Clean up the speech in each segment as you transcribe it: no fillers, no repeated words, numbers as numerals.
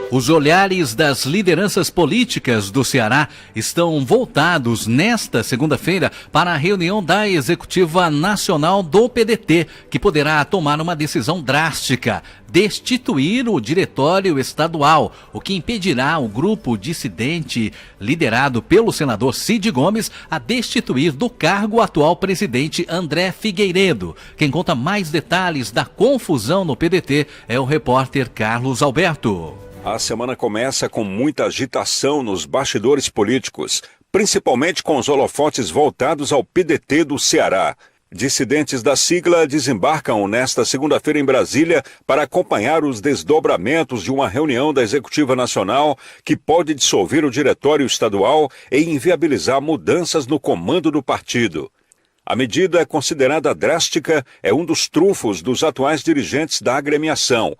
Os olhares das lideranças políticas do Ceará estão voltados nesta segunda-feira para a reunião da Executiva Nacional do PDT, que poderá tomar uma decisão drástica: destituir o diretório estadual, o que impedirá o grupo dissidente liderado pelo senador Cid Gomes a destituir do cargo o atual presidente André Figueiredo. Quem conta mais detalhes da confusão no PDT é o repórter Carlos Alberto. A semana começa com muita agitação nos bastidores políticos, principalmente com os holofotes voltados ao PDT do Ceará. Dissidentes da sigla desembarcam nesta segunda-feira em Brasília para acompanhar os desdobramentos de uma reunião da Executiva Nacional que pode dissolver o diretório estadual e inviabilizar mudanças no comando do partido. A medida, considerada drástica, é um dos trunfos dos atuais dirigentes da agremiação.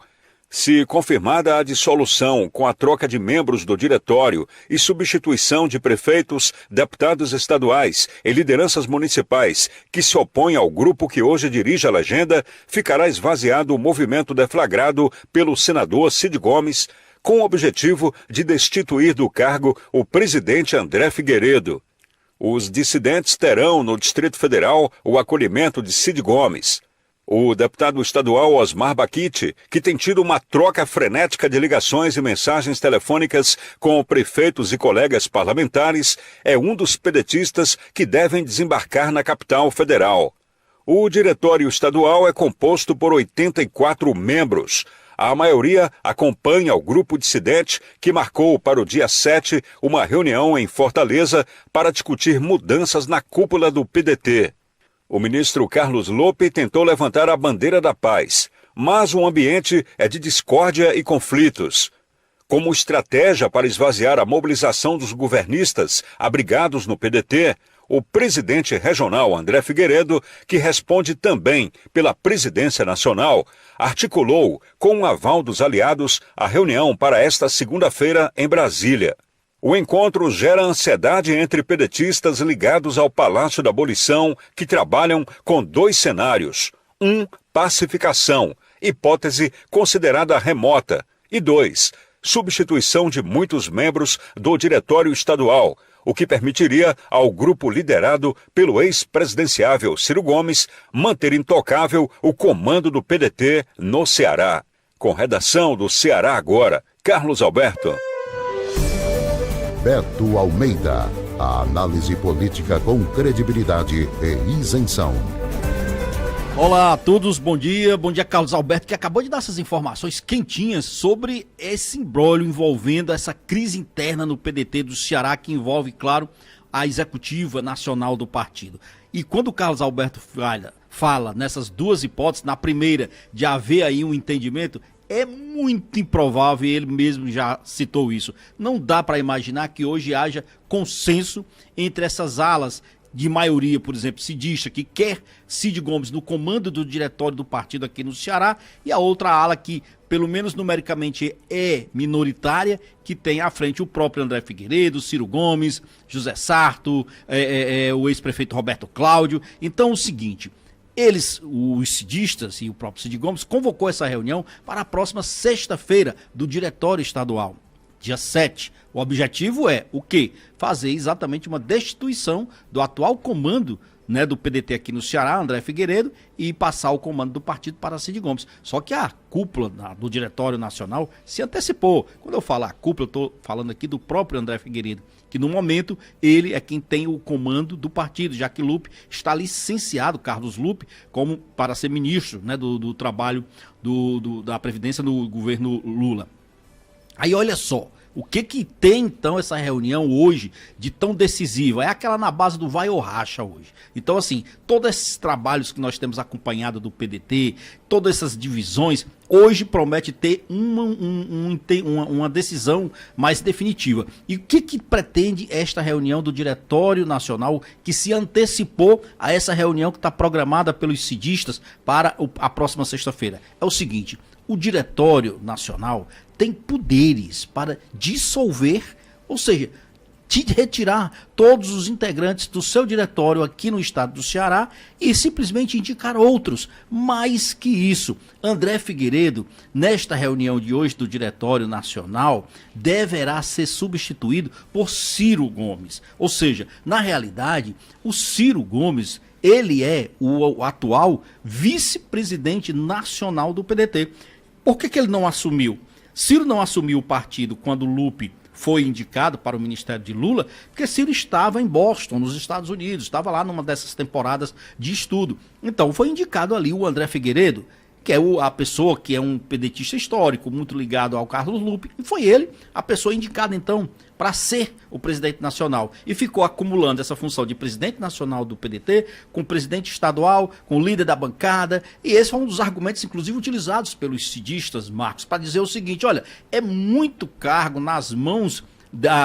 Se confirmada a dissolução com a troca de membros do diretório e substituição de prefeitos, deputados estaduais e lideranças municipais que se opõem ao grupo que hoje dirige a legenda, ficará esvaziado o movimento deflagrado pelo senador Cid Gomes, com o objetivo de destituir do cargo o presidente André Figueiredo. Os dissidentes terão no Distrito Federal o acolhimento de Cid Gomes. O deputado estadual Osmar Baquite, que tem tido uma troca frenética de ligações e mensagens telefônicas com prefeitos e colegas parlamentares, é um dos pedetistas que devem desembarcar na capital federal. O diretório estadual é composto por 84 membros. A maioria acompanha o grupo dissidente que marcou para o dia 7 uma reunião em Fortaleza para discutir mudanças na cúpula do PDT. O ministro Carlos Lupe tentou levantar a bandeira da paz, mas o ambiente é de discórdia e conflitos. Como estratégia para esvaziar a mobilização dos governistas abrigados no PDT, o presidente regional André Figueiredo, que responde também pela presidência nacional, articulou, com o aval dos aliados, a reunião para esta segunda-feira em Brasília. O encontro gera ansiedade entre pedetistas ligados ao Palácio da Abolição, que trabalham com dois cenários. 1. Pacificação, hipótese considerada remota. E 2. Substituição de muitos membros do diretório estadual, o que permitiria ao grupo liderado pelo ex-presidenciável Ciro Gomes manter intocável o comando do PDT no Ceará. Com redação do Ceará Agora, Carlos Alberto. Beto Almeida, a análise política com credibilidade e isenção. Olá a todos, bom dia Carlos Alberto, que acabou de dar essas informações quentinhas sobre esse imbróglio envolvendo essa crise interna no PDT do Ceará, que envolve, claro, a executiva nacional do partido. E quando o Carlos Alberto fala nessas duas hipóteses, na primeira de haver aí um entendimento, é muito improvável, e ele mesmo já citou isso. Não dá para imaginar que hoje haja consenso entre essas alas de maioria, por exemplo, cidista, que quer Cid Gomes no comando do diretório do partido aqui no Ceará, e a outra ala que, pelo menos numericamente, é minoritária, que tem à frente o próprio André Figueiredo, Ciro Gomes, José Sarto, o ex-prefeito Roberto Cláudio. Então, o seguinte: eles, os cidistas e o próprio Cid Gomes, convocou essa reunião para a próxima sexta-feira do Diretório Estadual, dia 7. O objetivo é o quê? Fazer exatamente uma destituição do atual comando, né, do PDT aqui no Ceará, André Figueiredo, e passar o comando do partido para Cid Gomes. Só que a cúpula do Diretório Nacional se antecipou. Quando eu falo a cúpula, eu estou falando aqui do próprio André Figueiredo, que no momento ele é quem tem o comando do partido, já que Lupe está licenciado, Carlos Lupe, como para ser ministro, né, do trabalho da Previdência no governo Lula. Aí olha só, o que tem então essa reunião hoje de tão decisiva? É aquela na base do vai ou racha hoje. Então assim, todos esses trabalhos que nós temos acompanhado do PDT, todas essas divisões, hoje promete ter uma decisão mais definitiva. E o que pretende esta reunião do Diretório Nacional, que se antecipou a essa reunião que está programada pelos cidistas para a próxima sexta-feira? É o seguinte: o Diretório Nacional tem poderes para dissolver, ou seja, retirar todos os integrantes do seu diretório aqui no estado do Ceará e simplesmente indicar outros. Mais que isso, André Figueiredo, nesta reunião de hoje do Diretório Nacional, deverá ser substituído por Ciro Gomes. Ou seja, na realidade, o Ciro Gomes, ele é o atual vice-presidente nacional do PDT. Por que ele não assumiu? Ciro não assumiu o partido quando Lupe foi indicado para o ministério de Lula, porque Ciro estava em Boston, nos Estados Unidos, estava lá numa dessas temporadas de estudo. Então foi indicado ali o André Figueiredo, que é a pessoa que é um pedetista histórico, muito ligado ao Carlos Lupe, e foi ele a pessoa indicada então para ser o presidente nacional. E ficou acumulando essa função de presidente nacional do PDT, com o presidente estadual, com o líder da bancada, e esse foi um dos argumentos, inclusive, utilizados pelos cidistas, Marcos, para dizer o seguinte: olha, é muito cargo nas mãos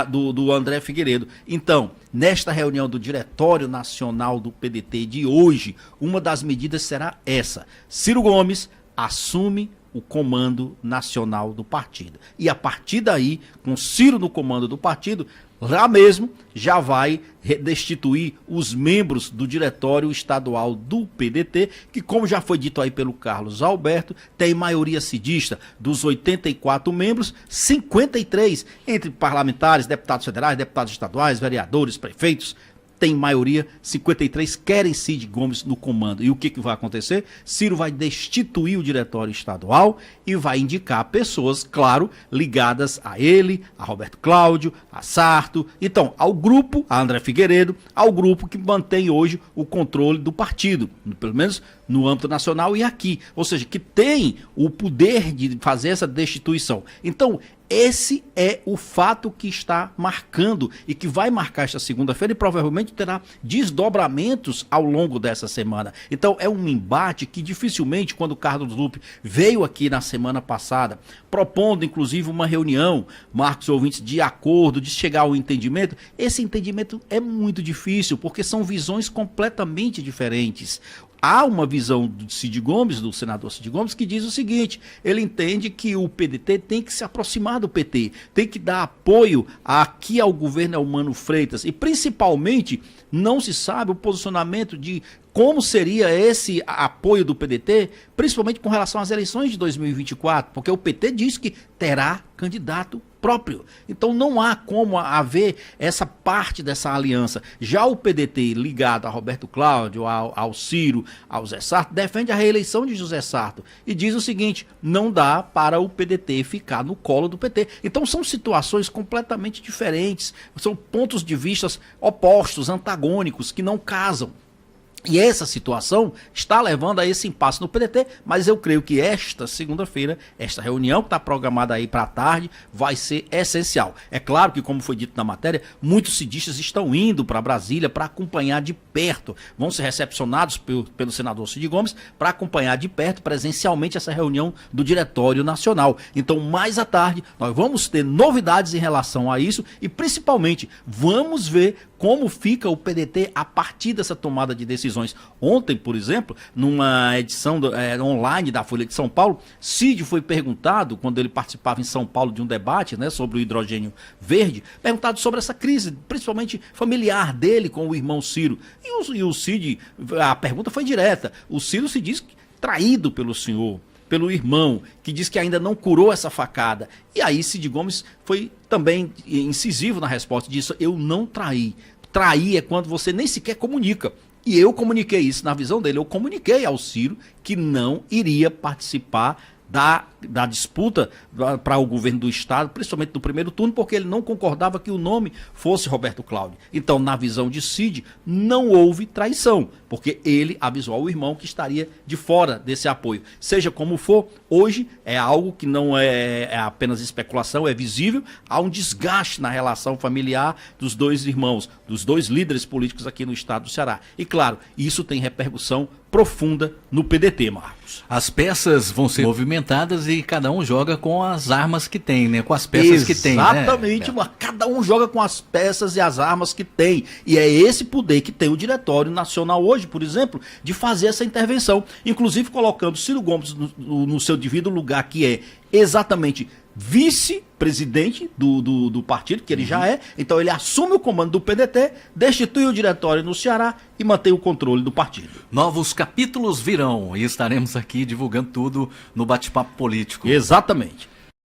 do André Figueiredo. Então, nesta reunião do Diretório Nacional do PDT de hoje, uma das medidas será essa: Ciro Gomes assume o comando nacional do partido. E a partir daí, com Ciro no comando do partido, lá mesmo já vai destituir os membros do diretório estadual do PDT, que, como já foi dito aí pelo Carlos Alberto, tem maioria cidista. Dos 84 membros, 53 entre parlamentares, deputados federais, deputados estaduais, vereadores, prefeitos, tem maioria, 53 querem Cid Gomes no comando. E o que vai acontecer? Ciro vai destituir o diretório estadual e vai indicar pessoas, claro, ligadas a ele, a Roberto Cláudio, a Sarto, então, ao grupo, a André Figueiredo, ao grupo que mantém hoje o controle do partido, pelo menos no âmbito nacional e aqui. Ou seja, que tem o poder de fazer essa destituição. Então, esse é o fato que está marcando e que vai marcar esta segunda-feira e provavelmente terá desdobramentos ao longo dessa semana. Então é um embate que dificilmente, quando o Carlos Lupe veio aqui na semana passada, propondo inclusive uma reunião, Marcos ouvintes, de acordo, de chegar ao entendimento, esse entendimento é muito difícil porque são visões completamente diferentes. Há uma visão do Cid Gomes, do senador Cid Gomes, que diz o seguinte: ele entende que o PDT tem que se aproximar do PT, tem que dar apoio aqui ao governo Eumano Freitas e principalmente não se sabe o posicionamento de como seria esse apoio do PDT, principalmente com relação às eleições de 2024, porque o PT diz que terá candidato próprio. Então não há como haver essa parte dessa aliança. Já o PDT ligado a Roberto Cláudio, ao Ciro, ao Zé Sarto, defende a reeleição de José Sarto e diz o seguinte: não dá para o PDT ficar no colo do PT. Então são situações completamente diferentes, são pontos de vista opostos, antagônicos, que não casam. E essa situação está levando a esse impasse no PDT, mas eu creio que esta segunda-feira, esta reunião que está programada aí para a tarde, vai ser essencial. É claro que, como foi dito na matéria, muitos cidistas estão indo para Brasília para acompanhar de perto, vão ser recepcionados pelo senador Cid Gomes para acompanhar de perto, presencialmente, essa reunião do Diretório Nacional. Então, mais à tarde, nós vamos ter novidades em relação a isso e, principalmente, vamos ver como fica o PDT a partir dessa tomada de decisões. Ontem, por exemplo, numa edição online da Folha de São Paulo, Cid foi perguntado, quando ele participava em São Paulo de um debate, né, sobre o hidrogênio verde, perguntado sobre essa crise, principalmente familiar dele com o irmão Ciro. E o Cid, a pergunta foi direta. O Ciro se diz traído pelo senhor, pelo irmão, que diz que ainda não curou essa facada. E aí Cid Gomes foi também incisivo na resposta disso: eu não traí. Trair é quando você nem sequer comunica. E eu comuniquei isso na visão dele. Eu comuniquei ao Ciro que não iria participar da disputa para o governo do estado, principalmente no primeiro turno, porque ele não concordava que o nome fosse Roberto Cláudio. Então, na visão de Cid, não houve traição, porque ele avisou ao irmão que estaria de fora desse apoio. Seja como for, hoje é algo que não é apenas especulação, é visível, há um desgaste na relação familiar dos dois irmãos, dos dois líderes políticos aqui no estado do Ceará. E claro, isso tem repercussão profunda no PDT, Marcos. As peças vão ser movimentadas e cada um joga com as armas que tem, né? Com as peças que tem, né? Exatamente, cada um joga com as peças e as armas que tem. E é esse poder que tem o Diretório Nacional hoje, por exemplo, de fazer essa intervenção. Inclusive colocando Ciro Gomes no seu devido lugar, que é exatamente vice-presidente do partido, que ele já é. Então ele assume o comando do PDT, destitui o diretório no Ceará e mantém o controle do partido. Novos capítulos virão e estaremos aqui divulgando tudo no Bate-Papo Político. Exatamente.